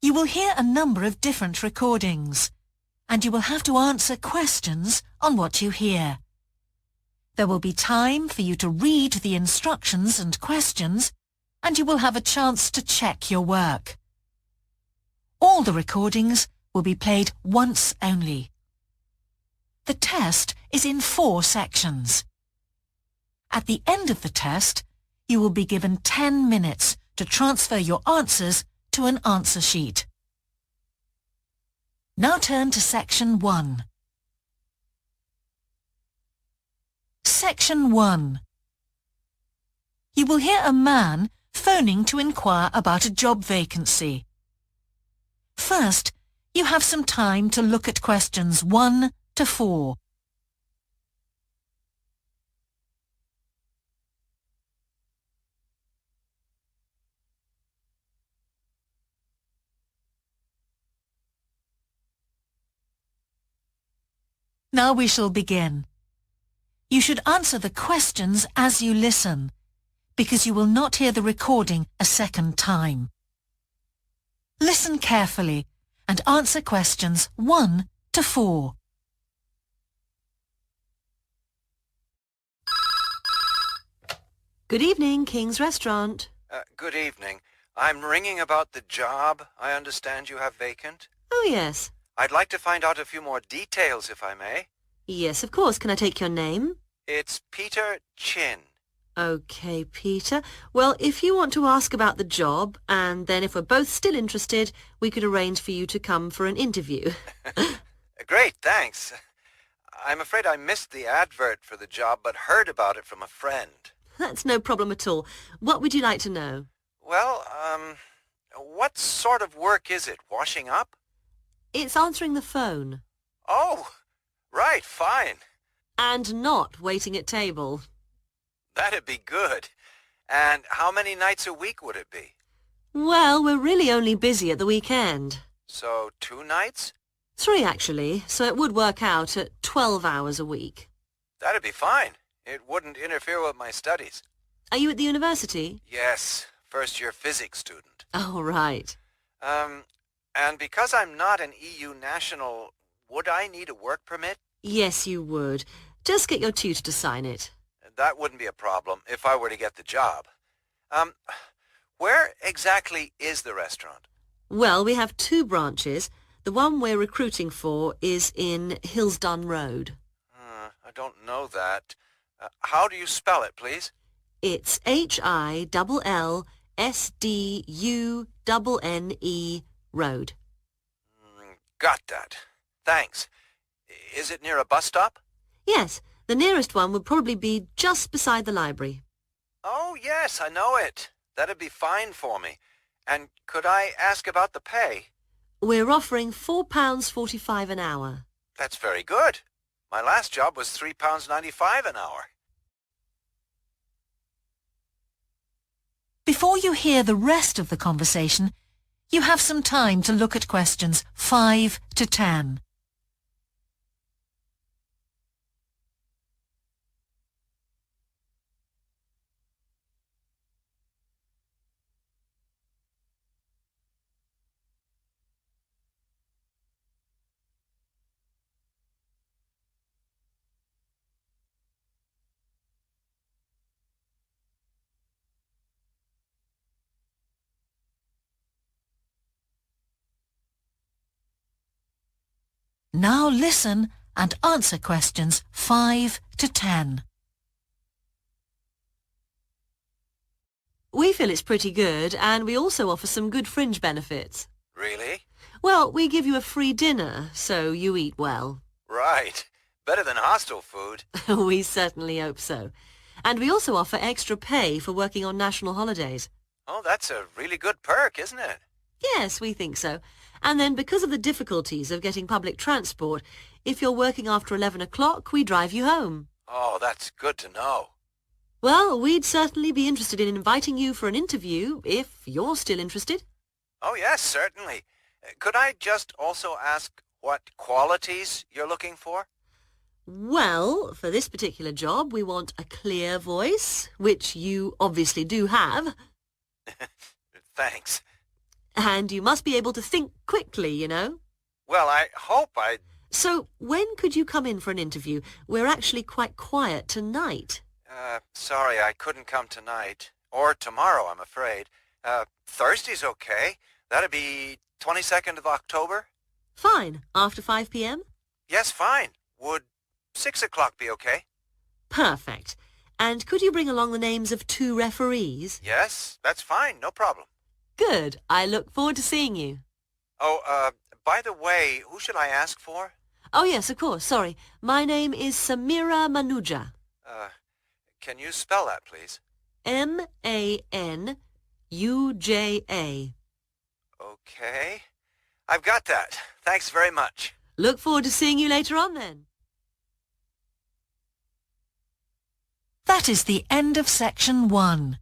You will hear a number of different recordings, and you will have to answer questions on what you hear. There will be time for you to read the instructions and questions, and you will have a chance to check your work. All the recordings will be played once only. The test is in 4 sections. At the end of the test, you will be given 10 minutes to transfer your answers to an answer sheet. Now turn to Section 1. Section 1. You will hear a man phoning to inquire about a job vacancy. First, you have some time to look at questions 1 to 4. Now we shall begin. You should answer the questions as you listen, because you will not hear the recording a second time. Listen carefully and answer questions 1 to 4. Good evening, King's Restaurant. Good evening. I'm ringing about the job I understand you have vacant. Oh, yes. I'd like to find out a few more details, if I may. Yes, of course. Can I take your name? It's Peter Chin. OK, Peter. Well, if you want to ask about the job, and then if we're both still interested, we could arrange for you to come for an interview. Great, thanks. I'm afraid I missed the advert for the job, but heard about it from a friend. That's no problem at all. What would you like to know? Well, what sort of work is it? Washing up? It's answering the phone. Oh, right, fine. And not waiting at table. That'd be good. And how many nights a week would it be? Well, we're really only busy at the weekend. So 2 nights? 3, actually, so it would work out at 12 hours a week. That'd be fine. It wouldn't interfere with my studies. Are you at the university? Yes, first-year physics student. Oh, right. And because I'm not an EU national, would I need a work permit? Yes, you would. Just get your tutor to sign it. That wouldn't be a problem if I were to get the job. Where exactly is the restaurant? Well, we have 2 branches. The one we're recruiting for is in Hillsdon Road. I don't know that. How do you spell it, please? It's HILLSDUNNE Road. Got that. Thanks. Is it near a bus stop? Yes, the nearest one would probably be just beside the library. Oh, yes, I know it. That'd be fine for me. And could I ask about the pay? We're offering £4.45 an hour. That's very good. My last job was £3.95 an hour. Before you hear the rest of the conversation, you have some time to look at questions 5 to 10. Now listen and answer questions 5 to 10. We feel it's pretty good, and we also offer some good fringe benefits. Really? Well, we give you a free dinner, so you eat well. Right. Better than hostel food. We certainly hope so. And we also offer extra pay for working on national holidays. Oh, that's a really good perk, isn't it? Yes, we think so. And then because of the difficulties of getting public transport, if you're working after 11 o'clock, we drive you home. Oh, that's good to know. Well, we'd certainly be interested in inviting you for an interview, if you're still interested. Oh, yes, certainly. Could I just also ask what qualities you're looking for? Well, for this particular job, we want a clear voice, which you obviously do have. Thanks. And you must be able to think quickly, you know. Well, I hope I... So, when could you come in for an interview? We're actually quite quiet tonight. Sorry, I couldn't come tonight. Or tomorrow, I'm afraid. Thursday's okay. That'd be 22nd of October? Fine. After 5 p.m.? Yes, fine. Would 6 o'clock be okay? Perfect. And could you bring along the names of 2 referees? Yes, that's fine. No problem. Good. I look forward to seeing you. Oh, by the way, who should I ask for? Oh, yes, of course. Sorry. My name is Samira Manuja. Can you spell that, please? M-A-N-U-J-A. Okay. I've got that. Thanks very much. Look forward to seeing you later on, then. That is the end of section 1.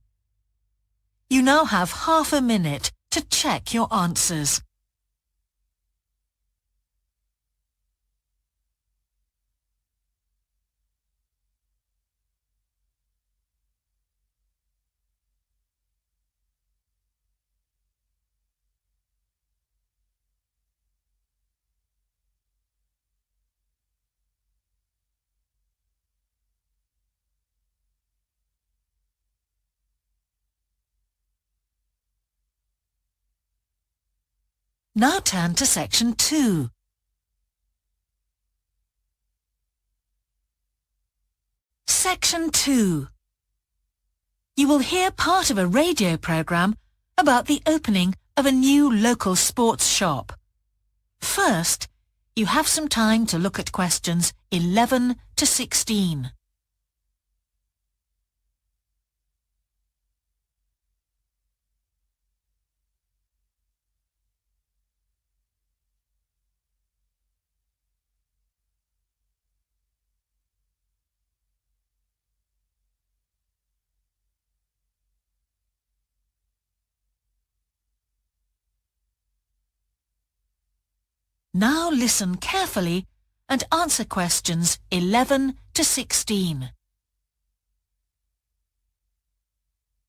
You now have half a minute to check your answers. Now turn to section 2. Section 2. You will hear part of a radio program about the opening of a new local sports shop. First, you have some time to look at questions 11 to 16. Now listen carefully and answer questions 11 to 16.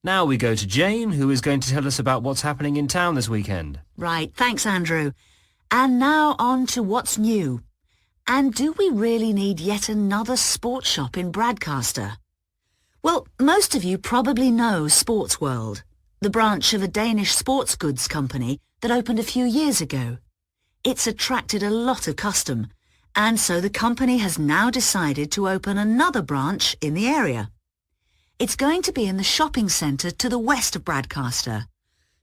Now we go to Jane, who is going to tell us about what's happening in town this weekend. Right, thanks Andrew. And now on to what's new. And do we really need yet another sports shop in Bradcaster? Well, most of you probably know Sports World, the branch of a Danish sports goods company that opened a few years ago. It's attracted a lot of custom, and so the company has now decided to open another branch in the area. It's going to be in the shopping centre to the west of Bradcaster,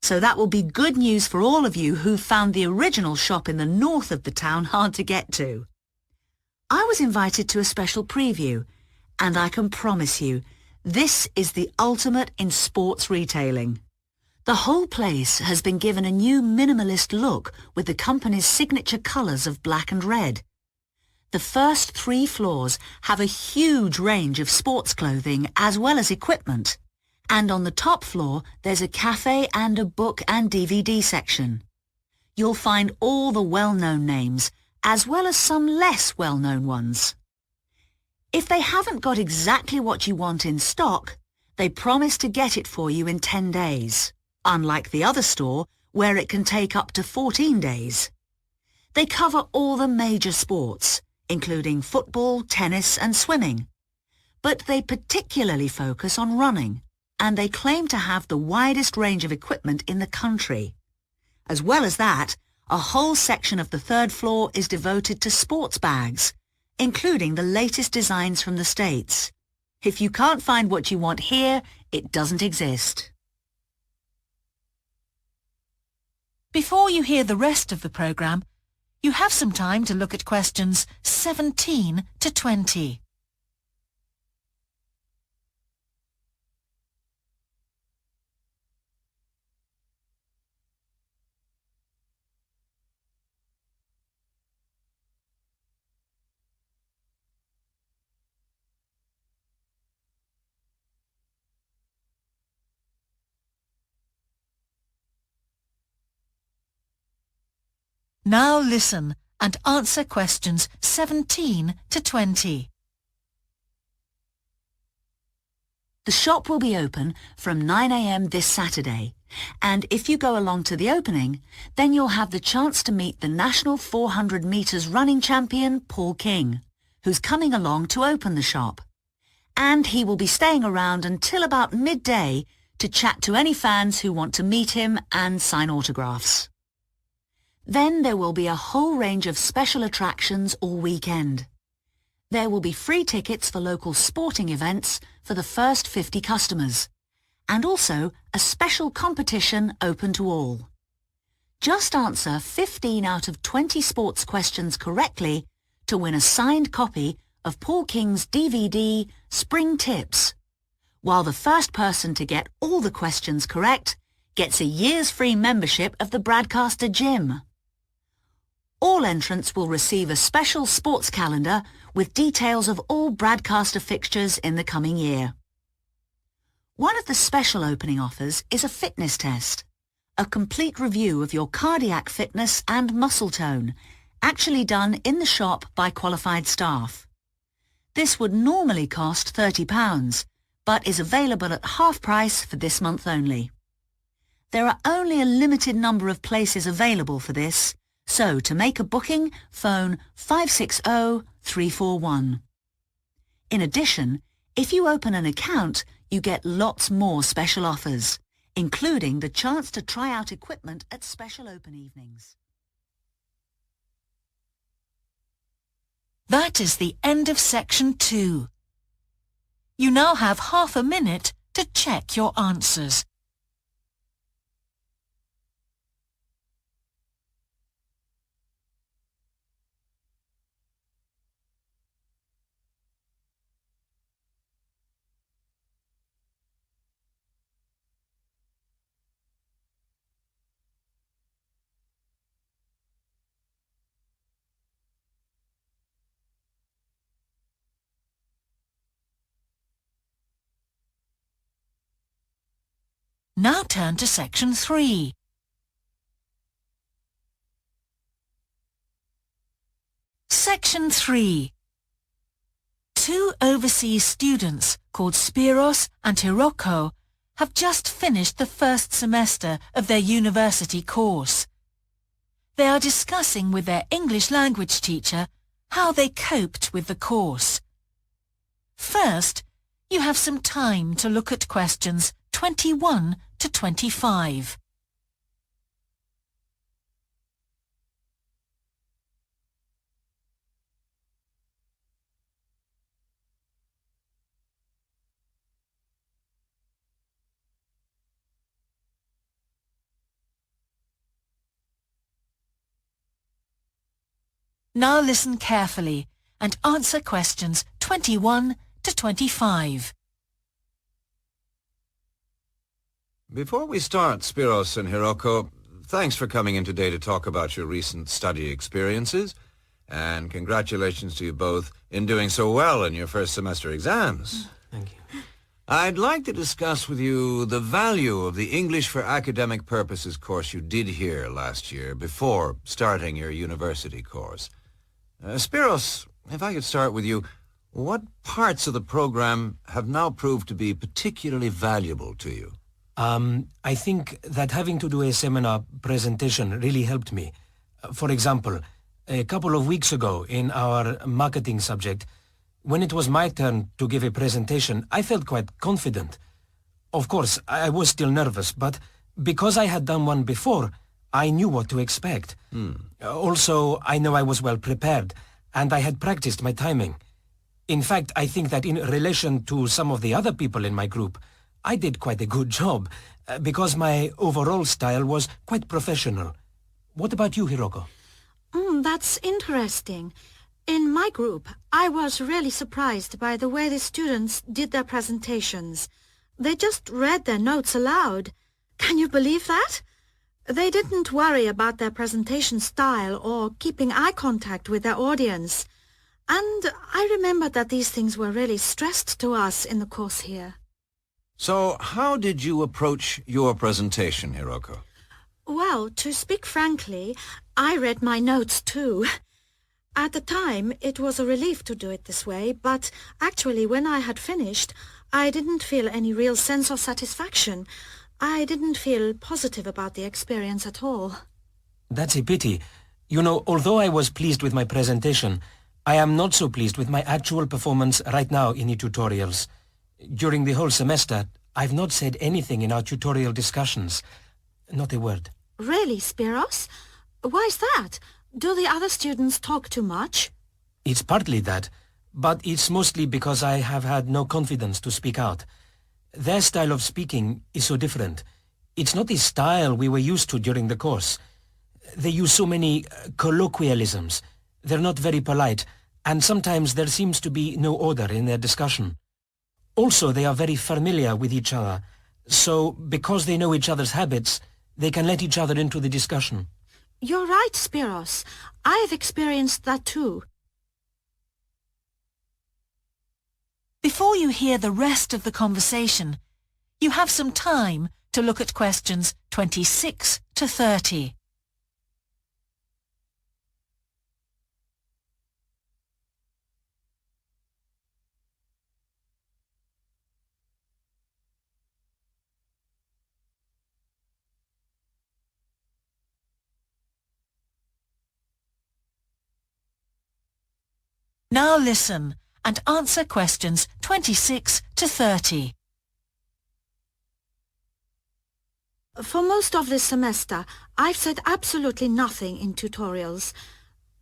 so that will be good news for all of you who found the original shop in the north of the town hard to get to. I was invited to a special preview, and I can promise you, this is the ultimate in sports retailing. The whole place has been given a new minimalist look with the company's signature colours of black and red. The first 3 floors have a huge range of sports clothing as well as equipment. And on the top floor, there's a cafe and a book and DVD section. You'll find all the well-known names, as well as some less well-known ones. If they haven't got exactly what you want in stock, they promise to get it for you in 10 days. Unlike the other store, where it can take up to 14 days. They cover all the major sports, including football, tennis and swimming. But they particularly focus on running, and they claim to have the widest range of equipment in the country. As well as that, a whole section of the 3rd floor is devoted to sports bags, including the latest designs from the States. If you can't find what you want here, it doesn't exist. Before you hear the rest of the programme, you have some time to look at questions 17 to 20. Now listen and answer questions 17 to 20. The shop will be open from 9 a.m. this Saturday, And if you go along to the opening, then you'll have the chance to meet the national 400 metres running champion, Paul King, who's coming along to open the shop. And he will be staying around until about midday to chat to any fans who want to meet him and sign autographs. Then there will be a whole range of special attractions all weekend. There will be free tickets for local sporting events for the first 50 customers, and also a special competition open to all. Just answer 15 out of 20 sports questions correctly to win a signed copy of Paul King's DVD, Spring Tips, while the first person to get all the questions correct gets a year's free membership of the Bradcaster Gym. All entrants will receive a special sports calendar with details of all Bradcaster fixtures in the coming year. One of the special opening offers is a fitness test, a complete review of your cardiac fitness and muscle tone, actually done in the shop by qualified staff. This would normally cost £30, but is available at half price for this month only. There are only a limited number of places available for this, so to make a booking, phone 560-341. In addition, if you open an account, you get lots more special offers, including the chance to try out equipment at special open evenings. That is the end of section 2. You now have half a minute to check your answers. Now turn to section 3. Section 3. Two overseas students called Spiros and Hiroko have just finished the first semester of their university course. They are discussing with their English language teacher how they coped with the course. First, you have some time to look at questions 21 to 25. Now listen carefully and answer questions 21 to 25. Before we start, Spiros and Hiroko, thanks for coming in today to talk about your recent study experiences, and congratulations to you both in doing so well in your first semester exams. Thank you. I'd like to discuss with you the value of the English for Academic Purposes course you did here last year before starting your university course. Spiros, if I could start with you, what parts of the program have now proved to be particularly valuable to you? I think that having to do a seminar presentation really helped me. For example, a couple of weeks ago in our marketing subject, when it was my turn to give a presentation, I felt quite confident. Of course, I was still nervous, but because I had done one before, I knew what to expect. Also, I know I was well prepared, and I had practiced my timing. In fact, I think that in relation to some of the other people in my group, I did quite a good job, because my overall style was quite professional. What about you, Hiroko? That's interesting. In my group, I was really surprised by the way the students did their presentations. They just read their notes aloud. Can you believe that? They didn't worry about their presentation style or keeping eye contact with their audience. And I remember that these things were really stressed to us in the course here. So, how did you approach your presentation, Hiroko? Well, to speak frankly, I read my notes too. At the time, it was a relief to do it this way, but actually when I had finished, I didn't feel any real sense of satisfaction. I didn't feel positive about the experience at all. That's a pity. You know, although I was pleased with my presentation, I am not so pleased with my actual performance right now in the tutorials. During the whole semester, I've not said anything in our tutorial discussions. Not a word. Really, Spiros? Why's that? Do the other students talk too much? It's partly that, but it's mostly because I have had no confidence to speak out. Their style of speaking is so different. It's not the style we were used to during the course. They use so many colloquialisms. They're not very polite, and sometimes there seems to be no order in their discussion. Also, they are very familiar with each other, so because they know each other's habits, they can let each other into the discussion. You're right, Spiros. I've experienced that too. Before you hear the rest of the conversation, you have some time to look at questions 26 to 30. Now listen and answer questions 26 to 30. For most of this semester, I've said absolutely nothing in tutorials.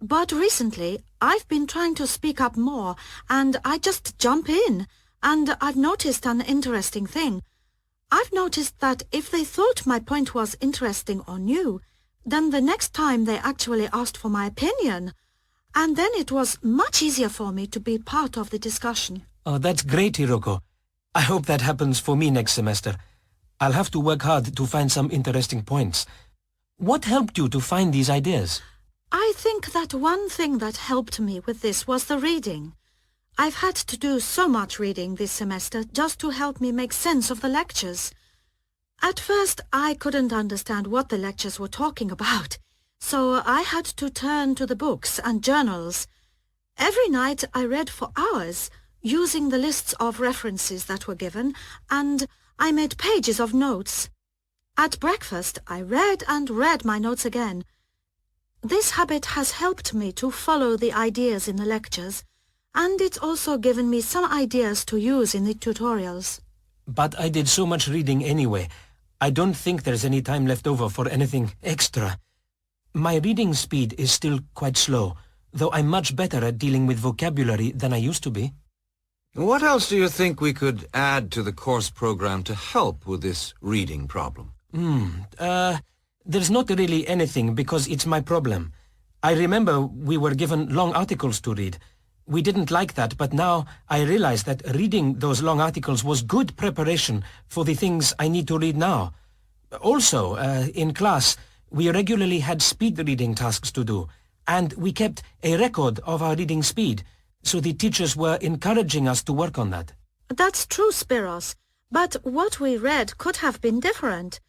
But recently, I've been trying to speak up more, and I just jump in. And I've noticed an interesting thing. I've noticed that if they thought my point was interesting or new, then the next time they actually asked for my opinion. And then it was much easier for me to be part of the discussion. Oh, that's great, Hiroko. I hope that happens for me next semester. I'll have to work hard to find some interesting points. What helped you to find these ideas? I think that one thing that helped me with this was the reading. I've had to do so much reading this semester just to help me make sense of the lectures. At first, I couldn't understand what the lectures were talking about, so I had to turn to the books and journals. Every night I read for hours, using the lists of references that were given, and I made pages of notes. At breakfast, I read and read my notes again. This habit has helped me to follow the ideas in the lectures, and it's also given me some ideas to use in the tutorials. But I did so much reading anyway. I don't think there's any time left over for anything extra. My reading speed is still quite slow, though I'm much better at dealing with vocabulary than I used to be. What else do you think we could add to the course program to help with this reading problem? There's not really anything because it's my problem. I remember we were given long articles to read. We didn't like that, but now I realize that reading those long articles was good preparation for the things I need to read now. Also, in class, we regularly had speed reading tasks to do, and we kept a record of our reading speed, so the teachers were encouraging us to work on that. That's true, Spiros, but what we read could have been different.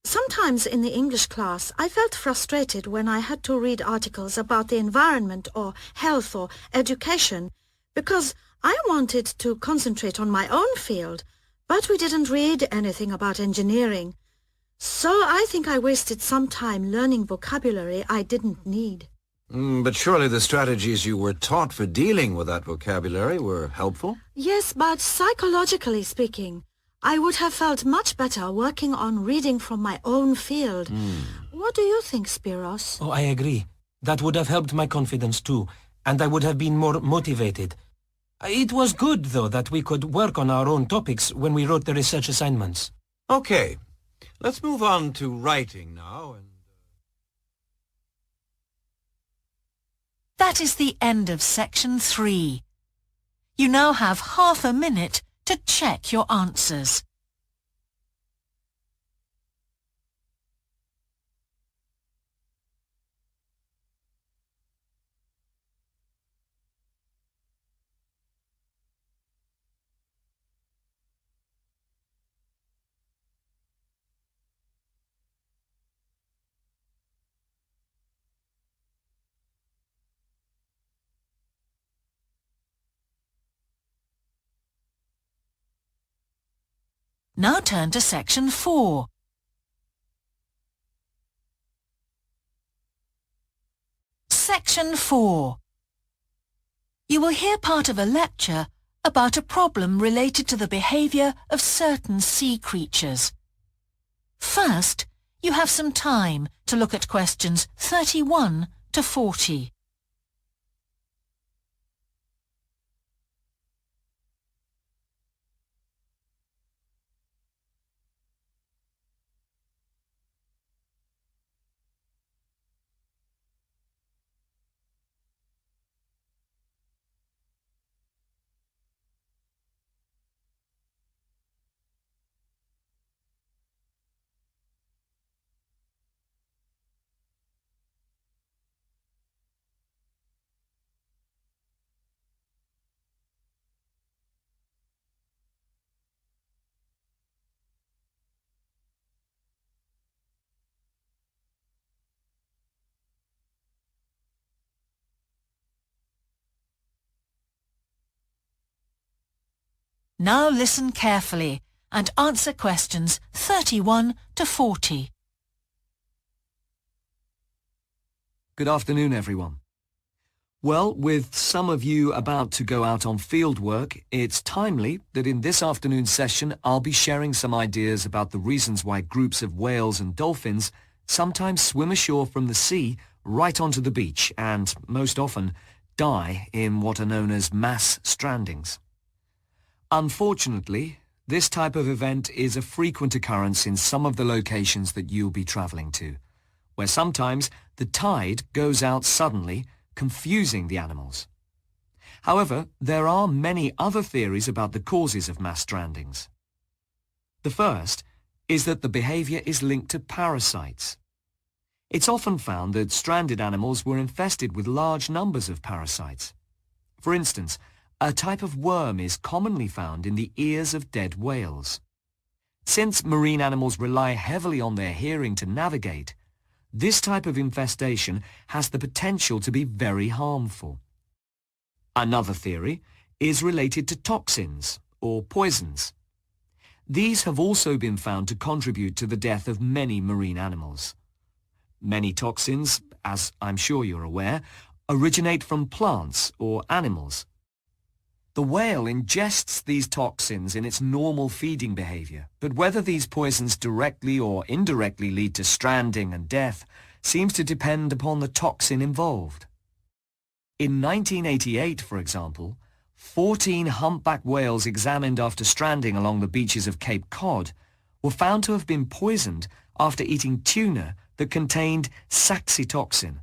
Sometimes in the English class, I felt frustrated when I had to read articles about the environment or health or education, because I wanted to concentrate on my own field, but we didn't read anything about engineering. So I think I wasted some time learning vocabulary I didn't need. But surely the strategies you were taught for dealing with that vocabulary were helpful? Yes, but psychologically speaking, I would have felt much better working on reading from my own field. What do you think, Spiros? Oh, I agree. That would have helped my confidence too, and I would have been more motivated. It was good, though, that we could work on our own topics when we wrote the research assignments. Okay, let's move on to writing now. That is the end of section 3. You now have half a minute to check your answers. Now turn to section 4. Section 4. You will hear part of a lecture about a problem related to the behaviour of certain sea creatures. First, you have some time to look at questions 31 to 40. Now listen carefully and answer questions 31 to 40. Good afternoon, everyone. Well, with some of you about to go out on field work, it's timely that in this afternoon's session I'll be sharing some ideas about the reasons why groups of whales and dolphins sometimes swim ashore from the sea right onto the beach and, most often, die in what are known as mass strandings. Unfortunately, this type of event is a frequent occurrence in some of the locations that you'll be travelling to, where sometimes the tide goes out suddenly, confusing the animals. However, there are many other theories about the causes of mass strandings. The first is that the behaviour is linked to parasites. It's often found that stranded animals were infested with large numbers of parasites. For instance, a type of worm is commonly found in the ears of dead whales. Since marine animals rely heavily on their hearing to navigate, this type of infestation has the potential to be very harmful. Another theory is related to toxins or poisons. These have also been found to contribute to the death of many marine animals. Many toxins, as I'm sure you're aware, originate from plants or animals. The whale ingests these toxins in its normal feeding behaviour, but whether these poisons directly or indirectly lead to stranding and death seems to depend upon the toxin involved. In 1988, for example, 14 humpback whales examined after stranding along the beaches of Cape Cod were found to have been poisoned after eating tuna that contained saxitoxin,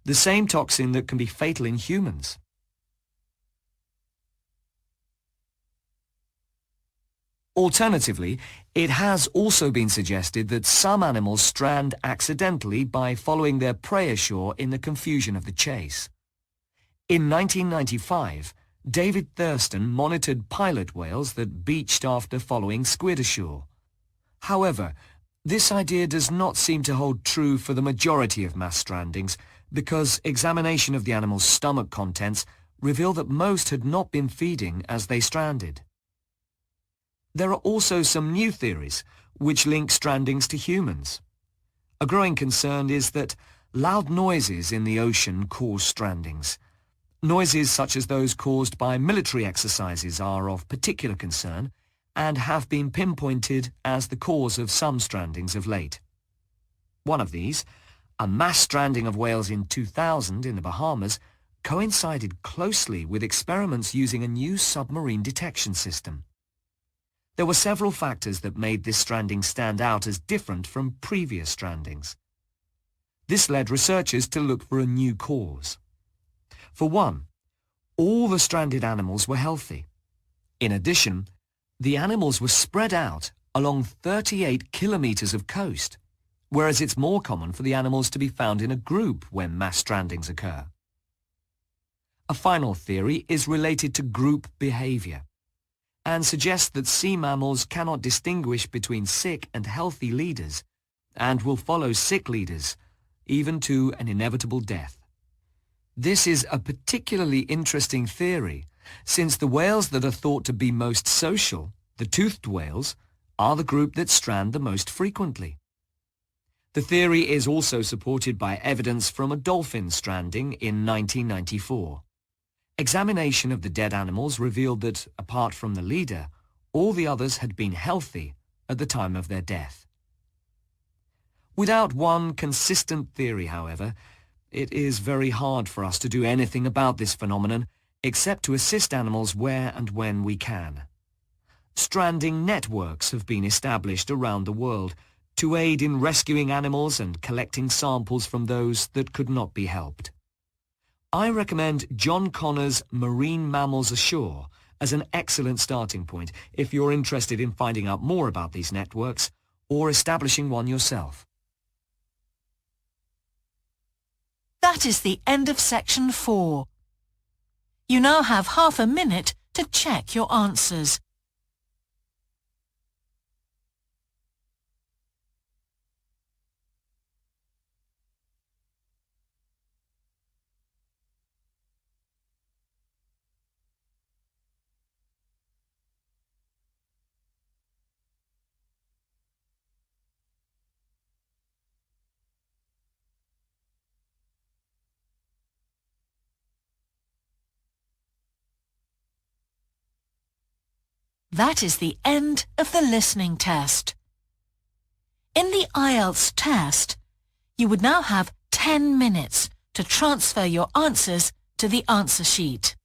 the same toxin that can be fatal in humans. Alternatively, it has also been suggested that some animals strand accidentally by following their prey ashore in the confusion of the chase. In 1995, David Thurston monitored pilot whales that beached after following squid ashore. However, this idea does not seem to hold true for the majority of mass strandings because examination of the animal's stomach contents revealed that most had not been feeding as they stranded. There are also some new theories which link strandings to humans. A growing concern is that loud noises in the ocean cause strandings. Noises such as those caused by military exercises are of particular concern and have been pinpointed as the cause of some strandings of late. One of these, a mass stranding of whales in 2000 in the Bahamas, coincided closely with experiments using a new submarine detection system. There were several factors that made this stranding stand out as different from previous strandings. This led researchers to look for a new cause. For one, all the stranded animals were healthy. In addition, the animals were spread out along 38 kilometers of coast, whereas it's more common for the animals to be found in a group when mass strandings occur. A final theory is related to group behavior and suggests that sea mammals cannot distinguish between sick and healthy leaders and will follow sick leaders, even to an inevitable death. This is a particularly interesting theory, since the whales that are thought to be most social, the toothed whales, are the group that strand the most frequently. The theory is also supported by evidence from a dolphin stranding in 1994. Examination of the dead animals revealed that, apart from the leader, all the others had been healthy at the time of their death. Without one consistent theory, however, it is very hard for us to do anything about this phenomenon except to assist animals where and when we can. Stranding networks have been established around the world to aid in rescuing animals and collecting samples from those that could not be helped. I recommend John Connor's Marine Mammals Ashore as an excellent starting point if you're interested in finding out more about these networks or establishing one yourself. That is the end of section 4. You now have half a minute to check your answers. That is the end of the listening test. In the IELTS test, you would now have 10 minutes to transfer your answers to the answer sheet.